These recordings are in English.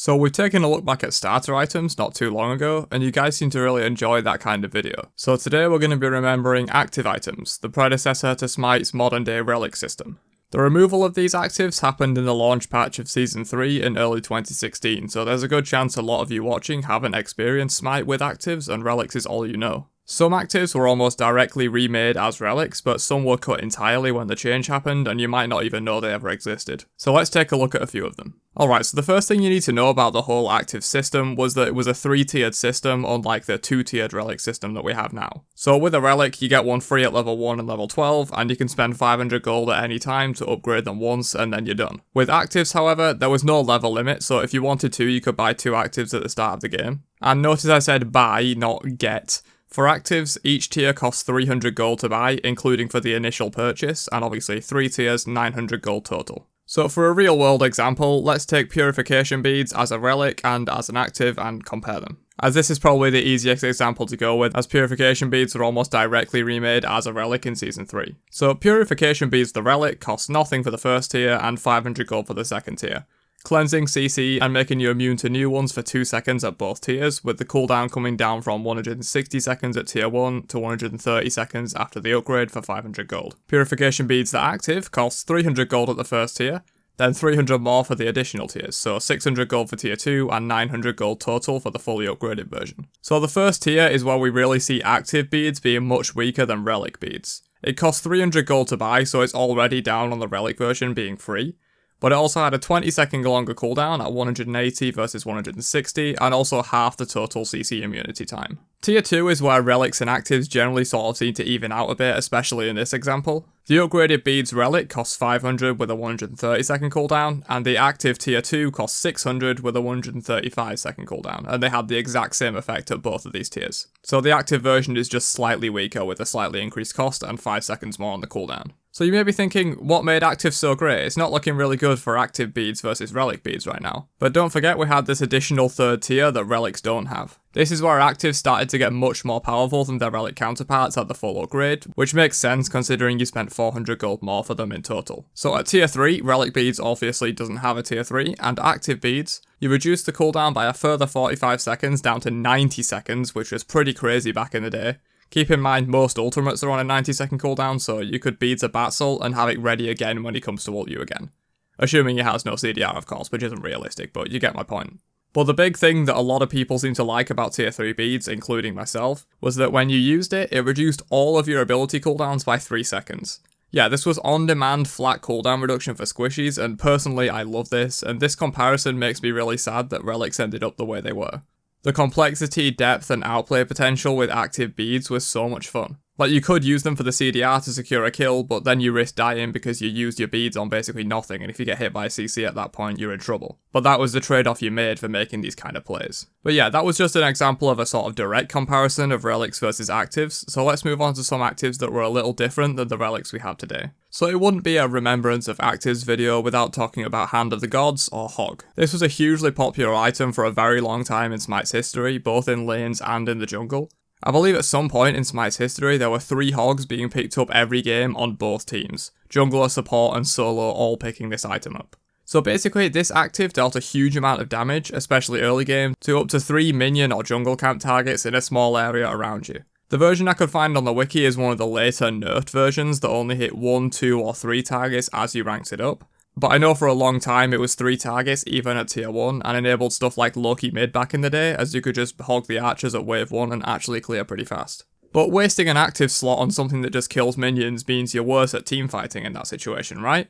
So we've taken a look back at starter items not too long ago, and you guys seem to really enjoy that kind of video. So today we're going to be remembering active items, the predecessor to Smite's modern day relic system. The removal of these actives happened in the launch patch of Season 3 in early 2016, so there's a good chance a lot of you watching haven't experienced Smite with actives and relics is all you know. Some actives were almost directly remade as relics, but some were cut entirely when the change happened, and you might not even know they ever existed. So let's take a look at a few of them. Alright, so the first thing you need to know about the whole active system was that it was a 3-tiered system, unlike the 2-tiered relic system that we have now. So with a relic, you get one free at level 1 and level 12, and you can spend 500 gold at any time to upgrade them once, and then you're done. With actives, however, there was no level limit, so if you wanted to, you could buy 2 actives at the start of the game. And notice I said buy, not get. For actives, each tier costs 300 gold to buy, including for the initial purchase, and obviously 3 tiers, 900 gold total. So for a real world example, let's take purification beads as a relic and as an active and compare them. As this is probably the easiest example to go with, as purification beads are almost directly remade as a relic in Season 3. So purification beads the relic costs nothing for the first tier and 500 gold for the second tier. Cleansing CC and making you immune to new ones for 2 seconds at both tiers, with the cooldown coming down from 160 seconds at tier 1 to 130 seconds after the upgrade for 500 gold. Purification beads that active costs 300 gold at the first tier, then 300 more for the additional tiers, so 600 gold for tier 2 and 900 gold total for the fully upgraded version. So the first tier is where we really see active beads being much weaker than relic beads. It costs 300 gold to buy, so it's already down on the relic version being free. But it also had a 20-second longer cooldown at 180 versus 160, and also half the total CC immunity time. Tier 2 is where relics and actives generally sort of seem to even out a bit, especially in this example. The upgraded beads relic costs 500 with a 130-second cooldown, and the active tier 2 costs 600 with a 135-second cooldown, and they had the exact same effect at both of these tiers. So the active version is just slightly weaker with a slightly increased cost and 5 seconds more on the cooldown. So you may be thinking, what made active so great? It's not looking really good for active beads versus relic beads right now. But don't forget we had this additional third tier that relics don't have. This is where actives started to get much more powerful than their relic counterparts at the full upgrade, which makes sense considering you spent 400 gold more for them in total. So at tier 3, relic beads obviously doesn't have a tier 3, and active beads, you reduce the cooldown by a further 45 seconds down to 90 seconds, which was pretty crazy back in the day. Keep in mind most ultimates are on a 90-second cooldown, so you could beads a Batzel and have it ready again when he comes to ult you again. Assuming he has no CDR of course, which isn't realistic, but you get my point. But the big thing that a lot of people seem to like about tier 3 beads, including myself, was that when you used it, it reduced all of your ability cooldowns by 3 seconds. Yeah, this was on-demand flat cooldown reduction for squishies, and personally I love this, and this comparison makes me really sad that relics ended up the way they were. The complexity, depth, and outplay potential with active beads was so much fun. Like, you could use them for the CDR to secure a kill, but then you risk dying because you used your beads on basically nothing, and if you get hit by a CC at that point, you're in trouble. But that was the trade-off you made for making these kind of plays. But yeah, that was just an example of a sort of direct comparison of relics versus actives, so let's move on to some actives that were a little different than the relics we have today. So it wouldn't be a remembrance of actives video without talking about Hand of the Gods, or Hog. This was a hugely popular item for a very long time in Smite's history, both in lanes and in the jungle. I believe at some point in Smite's history there were 3 Hogs being picked up every game on both teams. Jungler, support and solo all picking this item up. So basically this active dealt a huge amount of damage, especially early game, to up to 3 minion or jungle camp targets in a small area around you. The version I could find on the wiki is one of the later nerfed versions that only hit 1, 2 or 3 targets as you ranked it up. But I know for a long time it was 3 targets even at tier 1 and enabled stuff like Loki mid back in the day, as you could just hog the archers at wave 1 and actually clear pretty fast. But wasting an active slot on something that just kills minions means you're worse at teamfighting in that situation, right?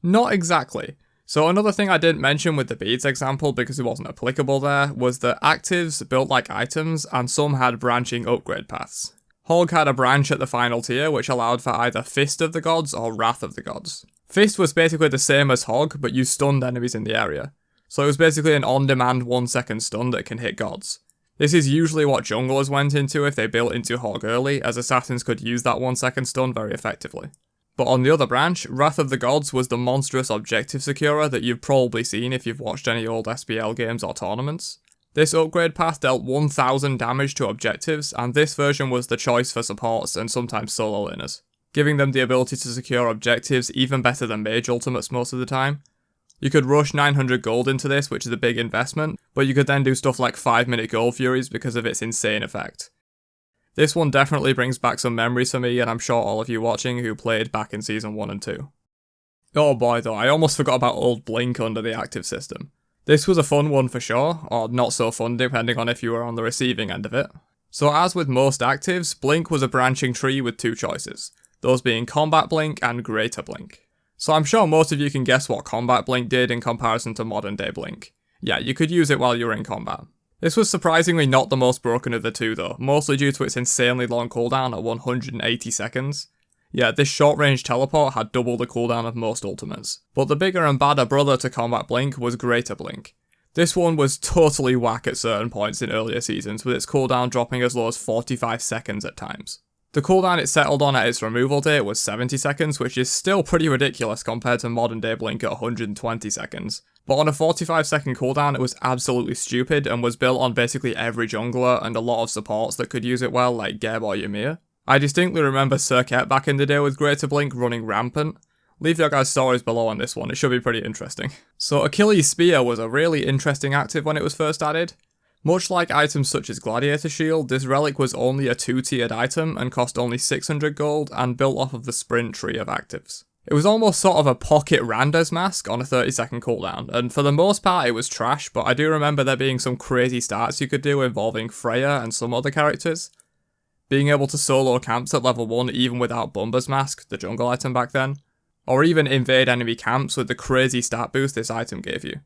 Not exactly. So another thing I didn't mention with the beads example because it wasn't applicable there was that actives built like items and some had branching upgrade paths. Hog had a branch at the final tier which allowed for either Fist of the Gods or Wrath of the Gods. Fist was basically the same as Hog, but you stunned enemies in the area. So it was basically an on-demand 1-second stun that can hit gods. This is usually what junglers went into if they built into Hog early, as assassins could use that 1-second stun very effectively. But on the other branch, Wrath of the Gods was the monstrous objective securer that you've probably seen if you've watched any old SPL games or tournaments. This upgrade path dealt 1000 damage to objectives, and this version was the choice for supports and sometimes solo laners, giving them the ability to secure objectives even better than mage ultimates most of the time. You could rush 900 gold into this, which is a big investment, but you could then do stuff like 5-minute gold furies because of its insane effect. This one definitely brings back some memories for me, and I'm sure all of you watching who played back in Season 1 and 2. Oh boy though, I almost forgot about old Blink under the active system. This was a fun one for sure, or not so fun depending on if you were on the receiving end of it. So as with most actives, Blink was a branching tree with two choices, those being Combat Blink and Greater Blink. So I'm sure most of you can guess what Combat Blink did in comparison to modern day Blink. Yeah, you could use it while you were in combat. This was surprisingly not the most broken of the two though, mostly due to its insanely long cooldown at 180 seconds. Yeah, this short range teleport had double the cooldown of most ultimates. But the bigger and badder brother to Combat Blink was Greater Blink. This one was totally whack at certain points in earlier seasons, with its cooldown dropping as low as 45 seconds at times. The cooldown it settled on at its removal date was 70 seconds, which is still pretty ridiculous compared to modern day Blink at 120 seconds. But on a 45 second cooldown it was absolutely stupid and was built on basically every jungler and a lot of supports that could use it well, like Geb or Ymir. I distinctly remember Circuit back in the day with Greater Blink running rampant. Leave your guys' stories below on this one, it should be pretty interesting. So Achilles' Spear was a really interesting active when it was first added. Much like items such as Gladiator Shield, this relic was only a 2-tiered item and cost only 600 gold and built off of the sprint tree of actives. It was almost sort of a pocket Randa's mask on a 30-second cooldown, and for the most part it was trash, but I do remember there being some crazy stats you could do involving Freya and some other characters. Being able to solo camps at level 1 even without Bumba's Mask, the jungle item back then, or even invade enemy camps with the crazy stat boost this item gave you.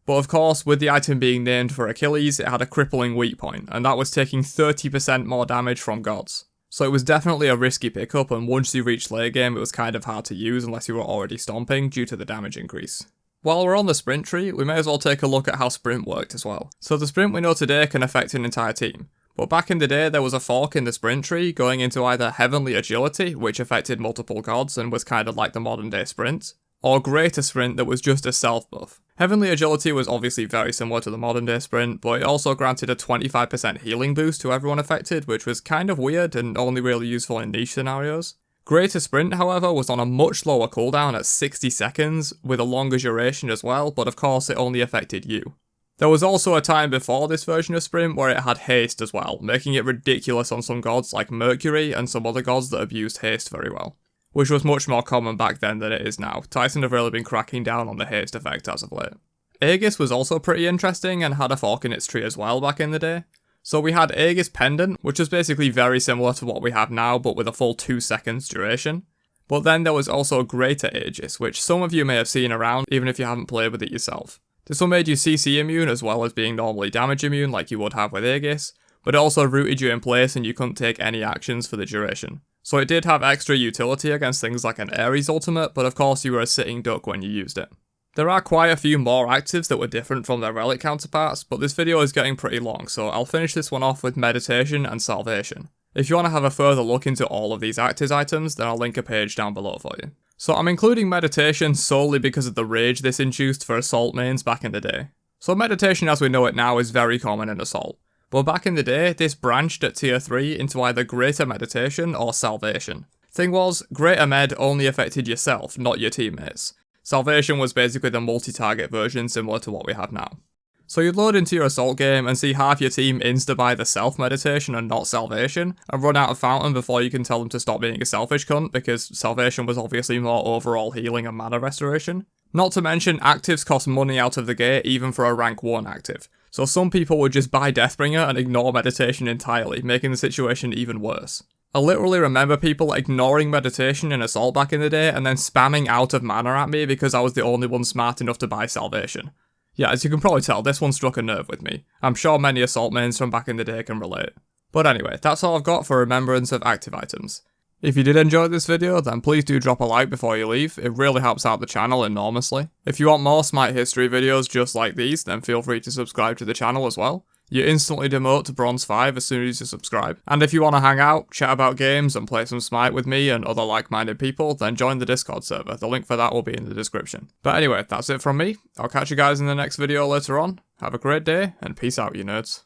But of course, with the item being named for Achilles, it had a crippling weak point, and that was taking 30% more damage from gods. So it was definitely a risky pickup, and once you reached late game it was kind of hard to use unless you were already stomping due to the damage increase. While we're on the sprint tree, we may as well take a look at how sprint worked as well. So the sprint we know today can affect an entire team, but back in the day there was a fork in the sprint tree going into either Heavenly Agility, which affected multiple gods and was kind of like the modern day sprint, or Greater Sprint that was just a self buff. Heavenly Agility was obviously very similar to the modern day sprint, but it also granted a 25% healing boost to everyone affected, which was kind of weird and only really useful in niche scenarios. Greater Sprint, however, was on a much lower cooldown at 60 seconds, with a longer duration as well, but of course it only affected you. There was also a time before this version of Sprint where it had haste as well, making it ridiculous on some gods like Mercury and some other gods that abused haste very well, which was much more common back then than it is now. Tyson have really been cracking down on the haste effect as of late. Aegis was also pretty interesting and had a fork in its tree as well back in the day. So we had Aegis Pendant, which was basically very similar to what we have now but with a full 2 seconds duration. But then there was also Greater Aegis, which some of you may have seen around even if you haven't played with it yourself. This one made you CC immune as well as being normally damage immune like you would have with Aegis, but it also rooted you in place and you couldn't take any actions for the duration. So it did have extra utility against things like an Ares ultimate, but of course you were a sitting duck when you used it. There are quite a few more actives that were different from their relic counterparts, but this video is getting pretty long, so I'll finish this one off with Meditation and Salvation. If you want to have a further look into all of these actives items, then I'll link a page down below for you. So I'm including Meditation solely because of the rage this induced for Assault mains back in the day. So Meditation as we know it now is very common in Assault, but back in the day this branched at tier 3 into either Greater Meditation or Salvation. Thing was, Greater Med only affected yourself, not your teammates. Salvation was basically the multi-target version similar to what we have now. So you'd load into your Assault game and see half your team insta-buy the self-meditation and not Salvation, and run out of Fountain before you can tell them to stop being a selfish cunt, because Salvation was obviously more overall healing and mana restoration. Not to mention, actives cost money out of the gate even for a rank 1 active, so some people would just buy Deathbringer and ignore Meditation entirely, making the situation even worse. I literally remember people ignoring Meditation in Assault back in the day and then spamming out of mana at me because I was the only one smart enough to buy Salvation. Yeah, as you can probably tell, this one struck a nerve with me. I'm sure many Assault mains from back in the day can relate. But anyway, that's all I've got for remembrance of active items. If you did enjoy this video, then please do drop a like before you leave, it really helps out the channel enormously. If you want more Smite history videos just like these, then feel free to subscribe to the channel as well. You instantly demote to Bronze 5 as soon as you subscribe. And if you want to hang out, chat about games, and play some Smite with me and other like-minded people, then join the Discord server. The link for that will be in the description. But anyway, that's it from me. I'll catch you guys in the next video later on. Have a great day, and peace out, you nerds.